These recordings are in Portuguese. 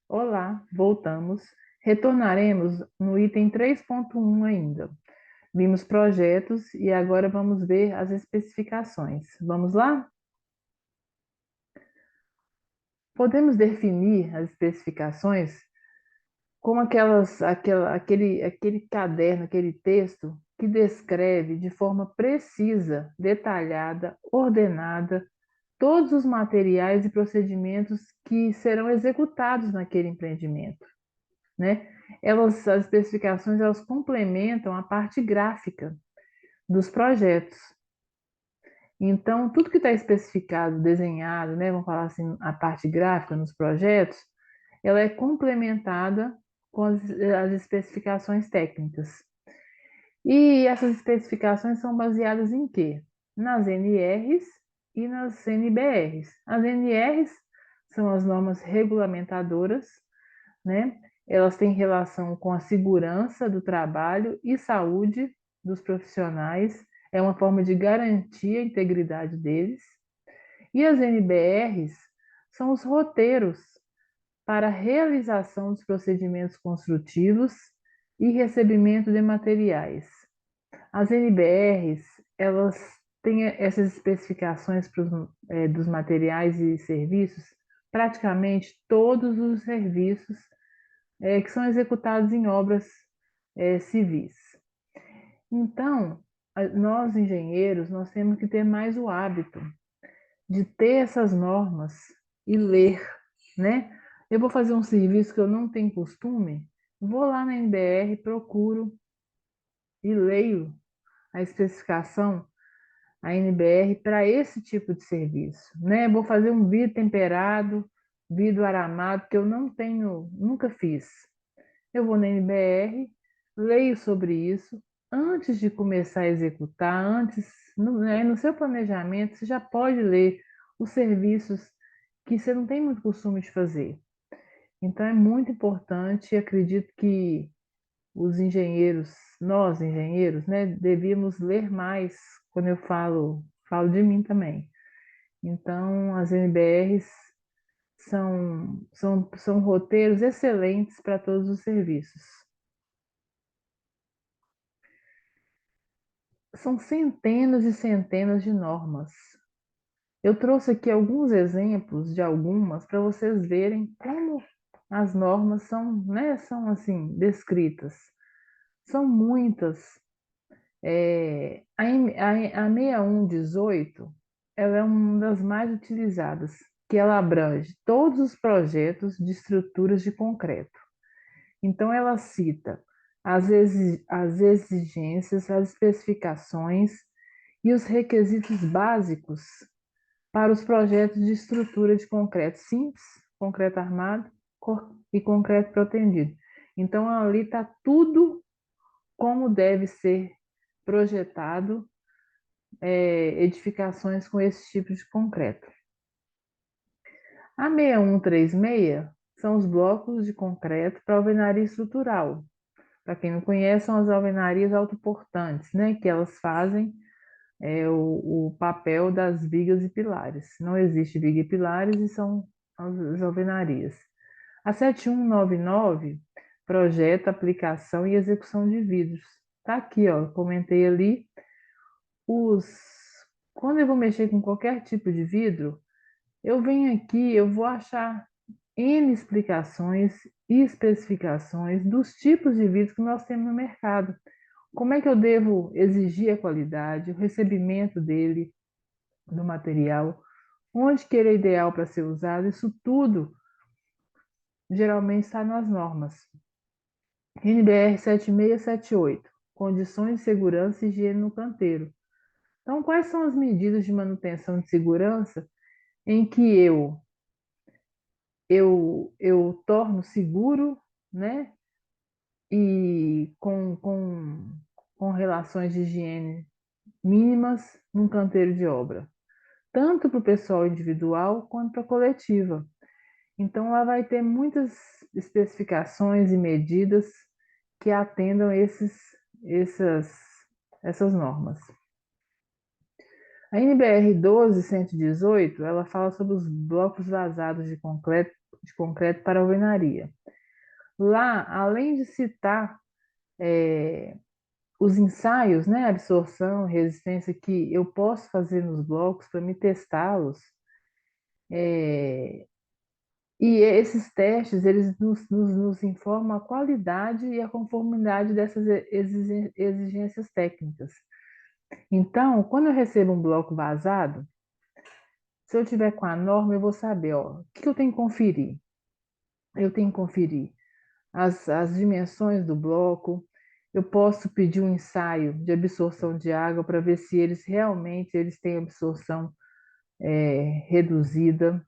Olá, voltamos. Retornaremos no item 3.1 ainda. Vimos projetos e agora vamos ver as especificações. Vamos lá? Podemos definir as especificações como aquele caderno, aquele texto que descreve de forma precisa, detalhada, ordenada, todos os materiais e procedimentos que serão executados naquele empreendimento, né? As especificações, elas complementam a parte gráfica dos projetos. Então, tudo que está especificado, desenhado, né, vamos falar assim, a parte gráfica nos projetos, ela é complementada com as especificações técnicas. E essas especificações são baseadas em quê? Nas NRs e nas NBRs. As NRs são as normas regulamentadoras, né? Elas têm relação com a segurança do trabalho e saúde dos profissionais, é uma forma de garantir a integridade deles. E as NBRs são os roteiros para a realização dos procedimentos construtivos e recebimento de materiais. As NBRs, elas têm essas especificações dos materiais e serviços, praticamente todos os serviços que são executados em obras civis. Então, nós engenheiros, nós temos que ter mais o hábito de ter essas normas e ler, né? Eu vou fazer um serviço que eu não tenho costume, vou lá na NBR, procuro e leio a especificação, a NBR, para esse tipo de serviço, né? Vou fazer um vidro temperado, vidro aramado, que eu não tenho, nunca fiz. Eu vou na NBR, leio sobre isso, antes de começar a executar, antes, no seu planejamento, você já pode ler os serviços que você não tem muito costume de fazer. Então é muito importante, e acredito que os engenheiros, nós engenheiros, né, devíamos ler mais quando eu falo de mim também. Então, as NBRs são roteiros excelentes para todos os serviços. São centenas e centenas de normas. Eu trouxe aqui alguns exemplos de algumas para vocês verem como as normas são, né, são assim, descritas. São muitas. A 6118, ela é uma das mais utilizadas, que ela abrange todos os projetos de estruturas de concreto. Então, ela cita as exigências, as especificações e os requisitos básicos para os projetos de estrutura de concreto simples, concreto armado e concreto protendido. Então, ali está tudo como deve ser projetado edificações com esse tipo de concreto. A 6136 são os blocos de concreto para alvenaria estrutural. Para quem não conhece, são as alvenarias autoportantes, né? Que elas fazem o papel das vigas e pilares. Não existe viga e pilares e são as alvenarias. A 7199 projeta aplicação e execução de vidros. Tá aqui, ó, comentei ali. Os... Quando eu vou mexer com qualquer tipo de vidro, eu venho aqui, eu vou achar N explicações e especificações dos tipos de vidro que nós temos no mercado. Como é que eu devo exigir a qualidade, o recebimento dele, do material, onde que ele é ideal para ser usado, isso tudo geralmente está nas normas. NBR 7678, condições de segurança e higiene no canteiro. Então, quais são as medidas de manutenção de segurança em que eu torno seguro, né? E com relações de higiene mínimas num canteiro de obra, tanto para o pessoal individual quanto para a coletiva. Então, ela vai ter muitas especificações e medidas que atendam essas normas. A NBR 12118, ela fala sobre os blocos vazados de concreto para alvenaria. Lá, além de citar os ensaios, né, absorção, resistência que eu posso fazer nos blocos para me testá-los, e esses testes, eles nos informam a qualidade e a conformidade dessas exigências técnicas. Então, quando eu recebo um bloco vazado, se eu tiver com a norma, eu vou saber, ó, o que eu tenho que conferir? Eu tenho que conferir as dimensões do bloco, eu posso pedir um ensaio de absorção de água para ver se eles têm absorção reduzida,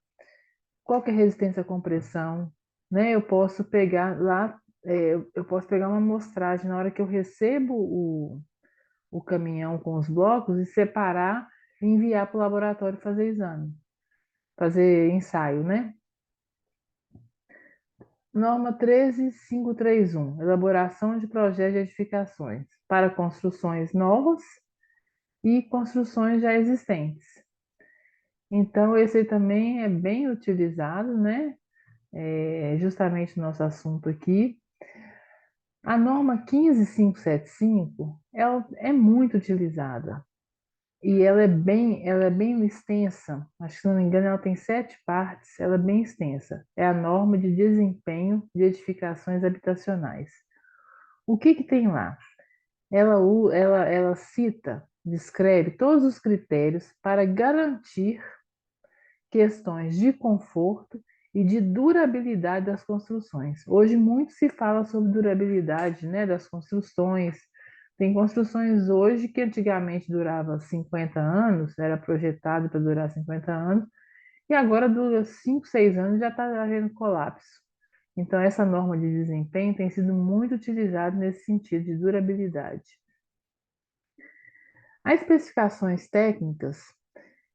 qual que é a resistência à compressão, né? Eu posso pegar lá, eu posso pegar uma amostragem na hora que eu recebo o caminhão com os blocos e separar e enviar para o laboratório fazer exame, fazer ensaio, né? Norma 13531, elaboração de projetos de edificações para construções novas e construções já existentes. Então, esse aí também é bem utilizado, né? Justamente o nosso assunto aqui. A norma 15575 ela é muito utilizada e ela é bem extensa. Acho que, se não me engano, ela tem 7 partes, ela é bem extensa. É a norma de desempenho de edificações habitacionais. O que que tem lá? Ela cita, descreve todos os critérios para garantir questões de conforto e de durabilidade das construções. Hoje muito se fala sobre durabilidade, né, das construções. Tem construções hoje que antigamente durava 50 anos, era projetado para durar 50 anos, e agora dura 5, 6 anos e já está havendo colapso. Então, essa norma de desempenho tem sido muito utilizada nesse sentido de durabilidade. As especificações técnicas,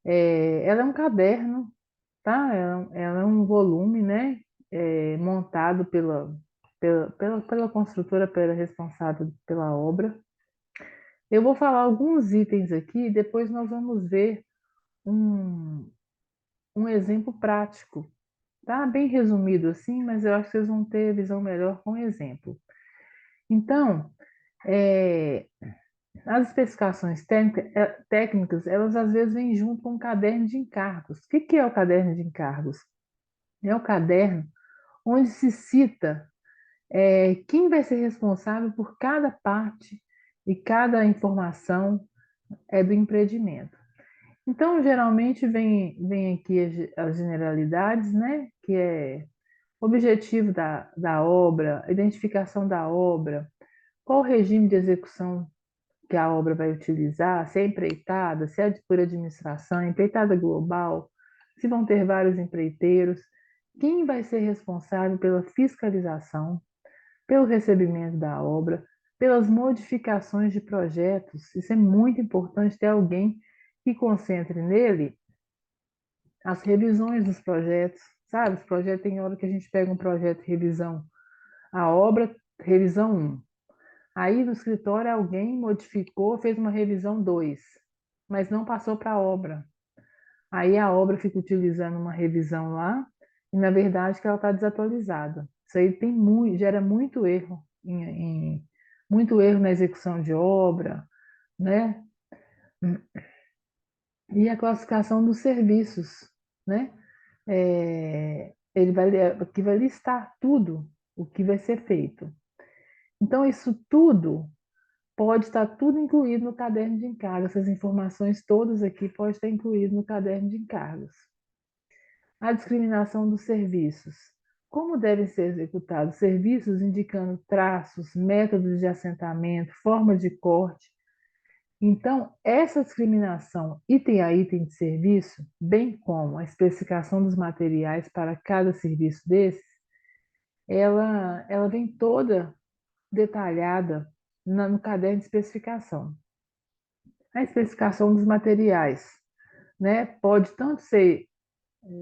ela é um caderno, tá? Ela é um volume, né? Montado pela construtora, pela responsável pela obra. Eu vou falar alguns itens aqui, depois nós vamos ver um, um exemplo prático, tá? Bem resumido assim, mas eu acho que vocês vão ter visão melhor com exemplo. Então, é, as especificações técnicas, elas às vezes vêm junto com um caderno de encargos. O que que é o caderno de encargos? É o caderno onde se cita quem vai ser responsável por cada parte e cada informação do empreendimento. Então, geralmente, vem aqui as generalidades, né? Que é objetivo da obra, identificação da obra, qual o regime de execução que a obra vai utilizar, se é empreitada, se é por administração, empreitada global, se vão ter vários empreiteiros, quem vai ser responsável pela fiscalização, pelo recebimento da obra, pelas modificações de projetos. Isso é muito importante ter alguém que concentre nele as revisões dos projetos, sabe? Os projetos, tem hora que a gente pega um projeto de revisão, a obra, revisão 1. Aí no escritório alguém modificou, fez uma revisão 2, mas não passou para a obra. Aí a obra fica utilizando uma revisão lá, e na verdade que ela está desatualizada. Isso aí gera muito erro na execução de obra, né? E a classificação dos serviços, né? Que vai listar tudo o que vai ser feito. Então, isso tudo pode estar tudo incluído no caderno de encargos. Essas informações todas aqui podem estar incluídas no caderno de encargos. A discriminação dos serviços. Como devem ser executados serviços indicando traços, métodos de assentamento, forma de corte. Então, essa discriminação item a item de serviço, bem como a especificação dos materiais para cada serviço desses, ela vem toda detalhada no caderno de especificação. A especificação dos materiais, né? Pode tanto ser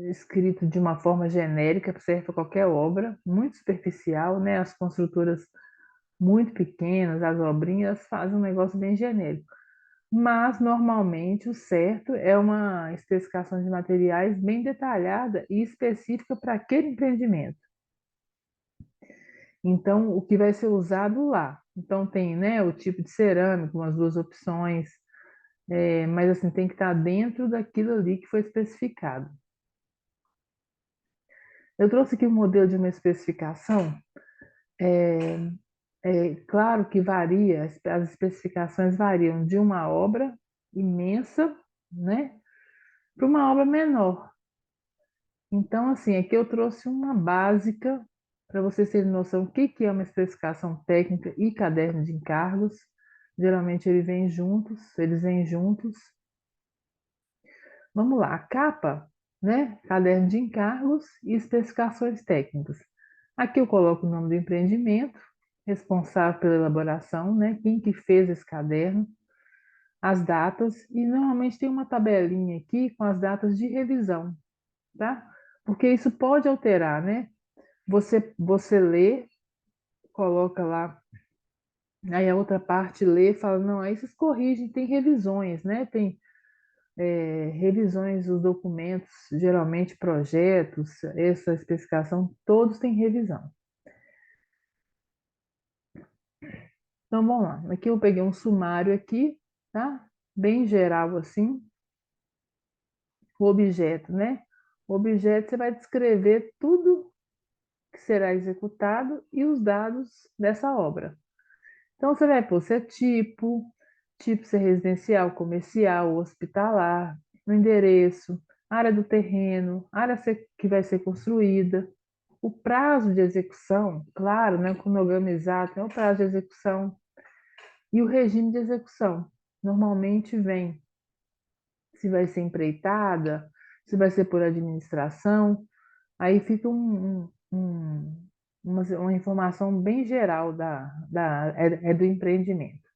escrito de uma forma genérica, que serve para qualquer obra, muito superficial, né? As construtoras muito pequenas, as obrinhas, fazem um negócio bem genérico. mas normalmente o certo é uma especificação de materiais bem detalhada e específica para aquele empreendimento. Então, o que vai ser usado lá. Então, tem, né, o tipo de cerâmica, umas duas opções, mas assim, tem que estar dentro daquilo ali que foi especificado. Eu trouxe aqui um modelo de uma especificação. Claro que varia, as especificações variam de uma obra imensa, né, para uma obra menor. Então, assim, aqui eu trouxe uma básica para vocês terem noção do que é uma especificação técnica e caderno de encargos. Geralmente eles vêm juntos. Vamos lá, a capa, né? Caderno de encargos e especificações técnicas. Aqui eu coloco o nome do empreendimento, responsável pela elaboração, né? Quem que fez esse caderno, as datas e normalmente tem uma tabelinha aqui com as datas de revisão, tá? Porque isso pode alterar, né? Você lê, coloca lá, aí a outra parte lê, fala, não, aí vocês corrigem, tem revisões, né? Tem revisões dos documentos, geralmente projetos, essa especificação, todos têm revisão. Então, vamos lá. Aqui eu peguei um sumário aqui, tá? Bem geral assim, o objeto, né? O objeto você vai descrever tudo que será executado e os dados dessa obra. Então, você vai pôr se é tipo se é residencial, comercial, hospitalar, o endereço, área do terreno, que vai ser construída, o prazo de execução, claro, né, o cronograma exato é o prazo de execução, e o regime de execução. Normalmente vem se vai ser empreitada, se vai ser por administração, aí fica uma informação bem geral do empreendimento.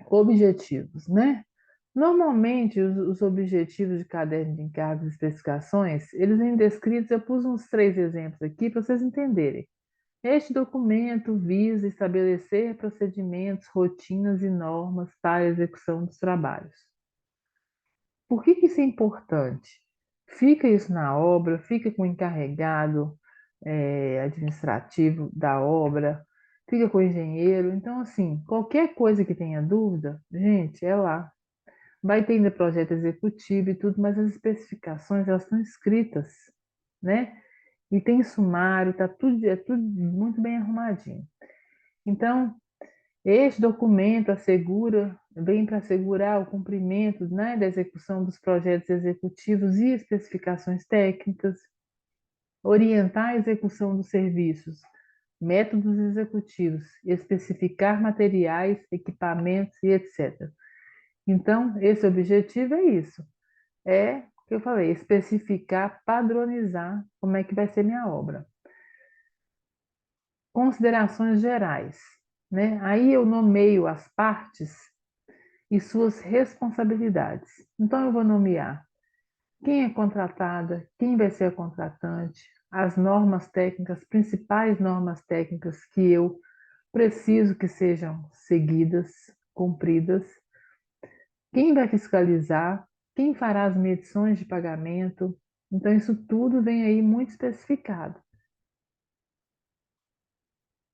Objetivos, né? Normalmente, os objetivos de caderno de encargos e especificações, eles vêm descritos, eu pus uns 3 exemplos aqui para vocês entenderem. Este documento visa estabelecer procedimentos, rotinas e normas para a execução dos trabalhos. Por que isso é importante? Fica isso na obra, fica com o encarregado administrativo da obra, fica com o engenheiro. Então, assim, qualquer coisa que tenha dúvida, gente, é lá. Vai ter ainda projeto executivo e tudo, mas as especificações elas estão escritas, né? E tem sumário, tá tudo, é tudo muito bem arrumadinho. Então, este documento vem para assegurar o cumprimento, né, da execução dos projetos executivos e especificações técnicas, orientar a execução dos serviços, métodos executivos, especificar materiais, equipamentos e etc. Então, esse objetivo é isso. É o que eu falei, especificar, padronizar como é que vai ser minha obra. Considerações gerais, né? Aí eu nomeio as partes e suas responsabilidades. Então eu vou nomear quem é contratada, quem vai ser a contratante, as normas técnicas, principais normas técnicas que eu preciso que sejam seguidas, cumpridas, quem vai fiscalizar, quem fará as medições de pagamento. Então, isso tudo vem aí muito especificado.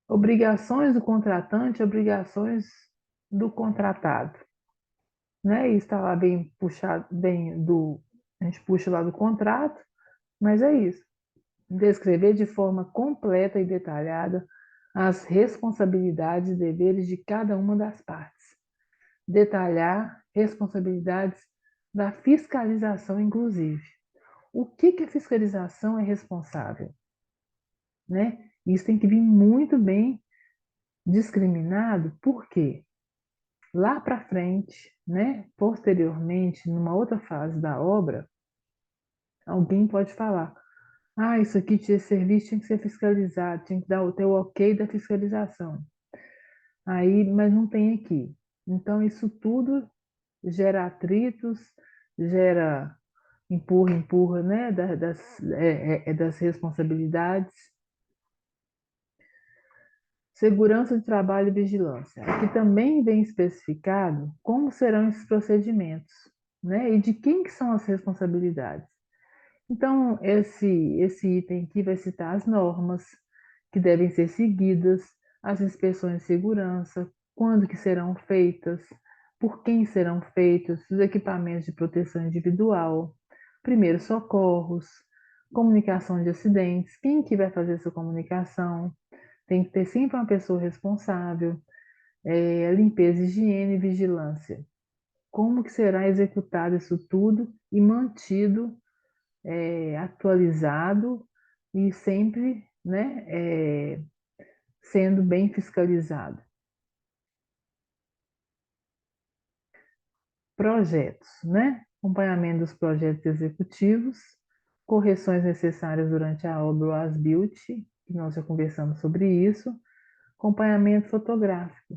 Obrigações do contratante, obrigações do contratado. Né? Isso está lá bem puxado, a gente puxa lá do contrato, mas é isso. Descrever de forma completa e detalhada as responsabilidades e deveres de cada uma das partes. Detalhar responsabilidades da fiscalização, inclusive. O que a fiscalização é responsável? Né? Isso tem que vir muito bem discriminado, por quê? Lá para frente, né, posteriormente, numa outra fase da obra, alguém pode falar: ah, isso aqui, esse serviço tinha que ser fiscalizado, tinha que dar ter o ok da fiscalização. Aí, mas não tem aqui. Então, isso tudo gera atritos, gera empurra, né, das responsabilidades. Segurança de trabalho e vigilância. Aqui também vem especificado como serão esses procedimentos, né? E de quem que são as responsabilidades. Então, esse item aqui vai citar as normas que devem ser seguidas, as inspeções de segurança, quando que serão feitas, por quem serão feitos, os equipamentos de proteção individual, primeiros socorros, comunicação de acidentes, quem que vai fazer essa comunicação, tem que ter sempre uma pessoa responsável, limpeza, higiene e vigilância. Como que será executado isso tudo e mantido atualizado e sempre, né, sendo bem fiscalizado. Projetos, né? Acompanhamento dos projetos executivos, correções necessárias durante a obra ou as-built, que nós já conversamos sobre isso, acompanhamento fotográfico.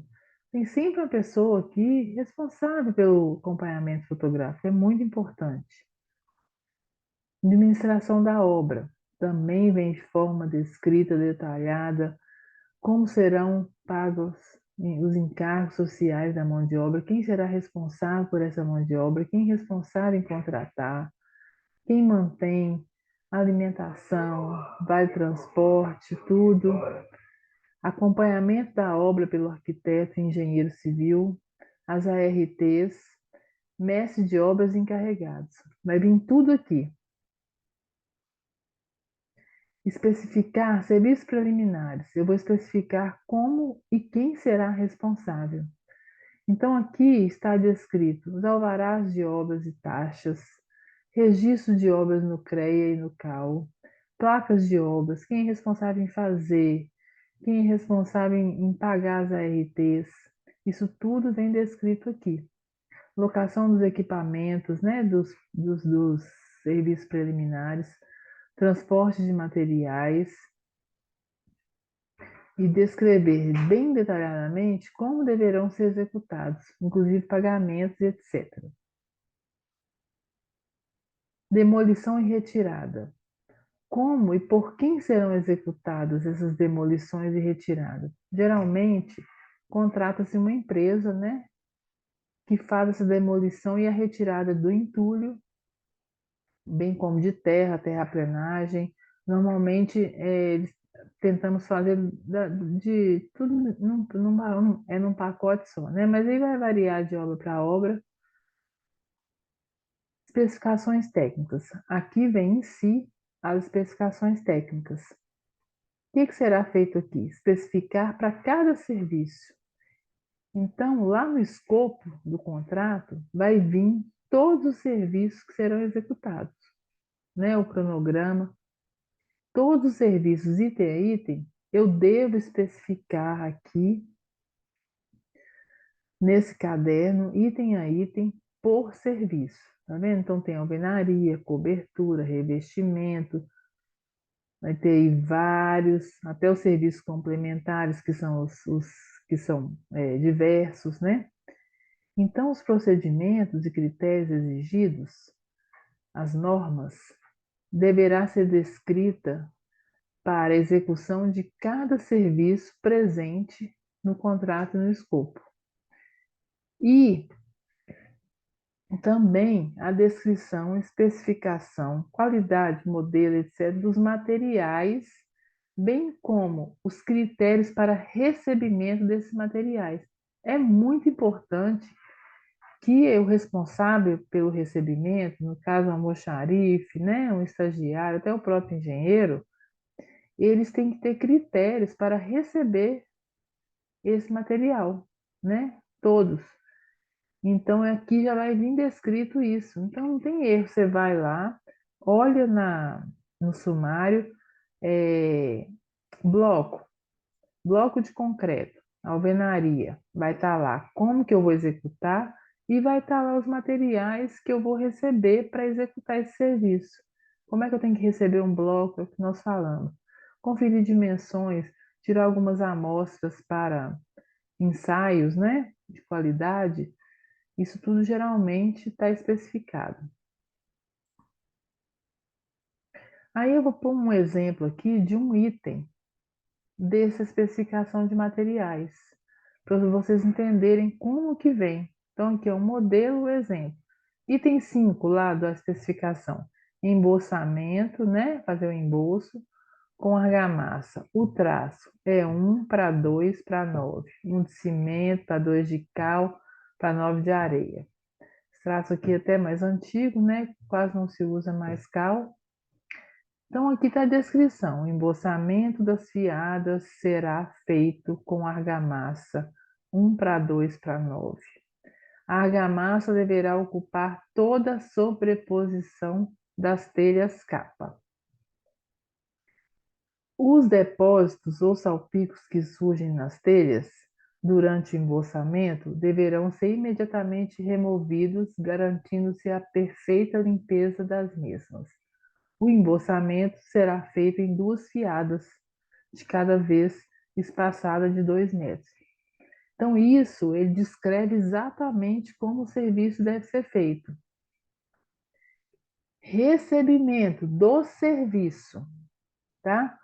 Tem sempre uma pessoa aqui responsável pelo acompanhamento fotográfico, é muito importante. Administração da obra, também vem de forma descrita, detalhada, como serão pagos os encargos sociais da mão de obra, quem será responsável por essa mão de obra, quem é responsável em contratar, quem mantém a alimentação, vale transporte, tudo, acompanhamento da obra pelo arquiteto e engenheiro civil, as ARTs, mestre de obras encarregados. Vai vir tudo aqui. Especificar serviços preliminares. Eu vou especificar como e quem será responsável. Então, aqui está descrito os alvarás de obras e taxas, registro de obras no CREA e no CAU, placas de obras, quem é responsável em fazer, quem é responsável em pagar as ARTs. Isso tudo vem descrito aqui. Locação dos equipamentos, né, dos serviços preliminares, transporte de materiais, e descrever bem detalhadamente como deverão ser executados, inclusive pagamentos e etc. Demolição e retirada. Como e por quem serão executadas essas demolições e retiradas? Geralmente, contrata-se uma empresa, né, que faz essa demolição e a retirada do entulho, bem como de terra, terraplenagem. Normalmente, eles tentamos fazer de tudo num pacote só, né? Mas aí vai variar de obra para obra. Especificações técnicas. Aqui vem em si as especificações técnicas. O que será feito aqui? Especificar para cada serviço. Então, lá no escopo do contrato, vai vir todos os serviços que serão executados, né? O cronograma, todos os serviços item a item, eu devo especificar aqui nesse caderno, item a item, por serviço. Tá vendo? Então, tem alvenaria, cobertura, revestimento, vai ter aí vários, até os serviços complementares, que são os que são diversos, né? Então, os procedimentos e critérios exigidos, as normas, deverá ser descrita para a execução de cada serviço presente no contrato e no escopo. E também a descrição, especificação, qualidade, modelo, etc., dos materiais, bem como os critérios para recebimento desses materiais. É muito importante que o responsável pelo recebimento, no caso, um almoxarife, né, um estagiário, até o próprio engenheiro, eles têm que ter critérios para receber esse material, né? Todos. Então, aqui já vai vir descrito isso. Então, não tem erro. Você vai lá, olha no sumário, é, bloco, bloco de concreto, alvenaria, vai estar lá como que eu vou executar e vai estar lá os materiais que eu vou receber para executar esse serviço. Como é que eu tenho que receber um bloco? É o que nós falamos. Conferir dimensões, tirar algumas amostras para ensaios, né, de qualidade. Isso tudo geralmente está especificado. Aí eu vou pôr um exemplo aqui de um item dessa especificação de materiais, para vocês entenderem como que vem. Então, aqui é um modelo, o exemplo. Item 5 lá da especificação. Embolsamento, né? Fazer o embolso com argamassa. O traço é 1:2:9. Um de cimento para 2 de cal para 9 de areia. Esse traço aqui é até mais antigo, né? Quase não se usa mais cal. Então, aqui está a descrição. O embolsamento das fiadas será feito com argamassa 1:2:9. A argamassa deverá ocupar toda a sobreposição das telhas capa. Os depósitos ou salpicos que surgem nas telhas durante o embolsamento deverão ser imediatamente removidos, garantindo-se a perfeita limpeza das mesmas. O embolsamento será feito em 2 fiadas, de cada vez espaçada de 2 metros. Então, isso ele descreve exatamente como o serviço deve ser feito. Recebimento do serviço, tá?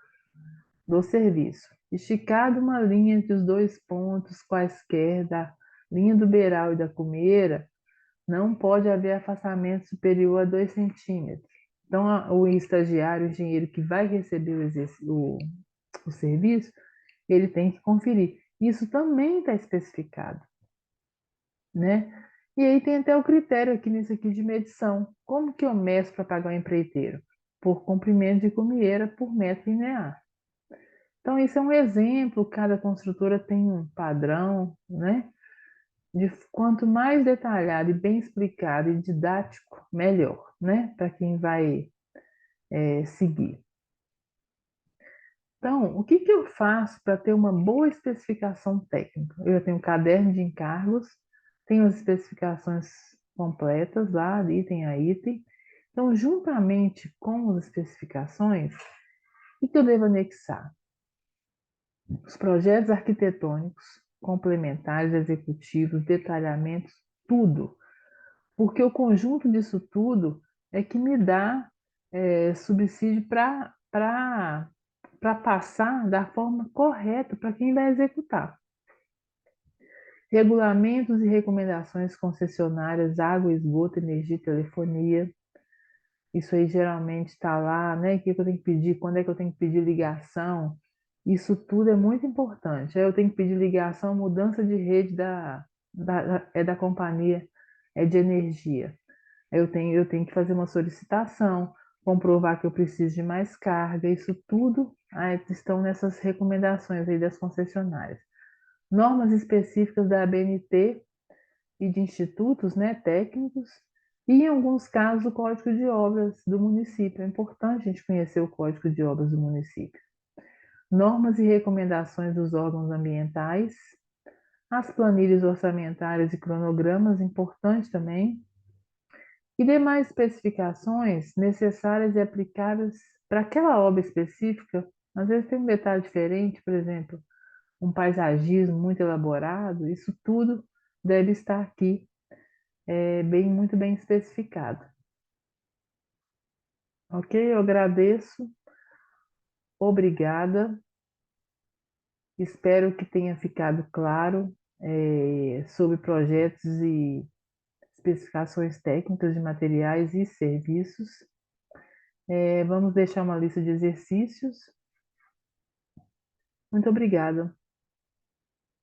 Do serviço. Esticado uma linha entre os 2 pontos quaisquer da linha do beiral e da cumeira, não pode haver afastamento superior a 2 centímetros. Então, o estagiário, o engenheiro que vai receber o serviço, ele tem que conferir. Isso também está especificado, né? E aí tem até o critério aqui nisso aqui de medição. Como que eu meço para pagar o empreiteiro? Por comprimento de cumieira por metro linear. Então, isso é um exemplo, cada construtora tem um padrão, né? De quanto mais detalhado e bem explicado e didático, melhor, né? Para quem vai seguir. Então, o que que eu faço para ter uma boa especificação técnica? Eu já tenho um caderno de encargos, tenho as especificações completas lá, item a item. Então, juntamente com as especificações, o que eu devo anexar? Os projetos arquitetônicos, complementares, executivos, detalhamentos, tudo. Porque o conjunto disso tudo é que me dá subsídio para passar da forma correta para quem vai executar. Regulamentos e recomendações concessionárias, água, esgoto, energia e telefonia. Isso aí geralmente está lá, né? O que eu tenho que pedir, quando é que eu tenho que pedir ligação. Isso tudo é muito importante. Aí eu tenho que pedir ligação, mudança de rede da companhia, é de energia. Eu tenho que fazer uma solicitação, comprovar que eu preciso de mais carga, isso tudo estão nessas recomendações aí das concessionárias. Normas específicas da ABNT e de institutos, né, técnicos, e em alguns casos o Código de Obras do município. É importante a gente conhecer o Código de Obras do município. Normas e recomendações dos órgãos ambientais, as planilhas orçamentárias e cronogramas, importante também, e demais especificações necessárias e aplicáveis para aquela obra específica. Às vezes tem um detalhe diferente, por exemplo, um paisagismo muito elaborado, isso tudo deve estar aqui, muito bem especificado. Ok? Eu agradeço, obrigada, espero que tenha ficado claro sobre projetos e especificações técnicas de materiais e serviços. Vamos deixar uma lista de exercícios. Muito obrigada.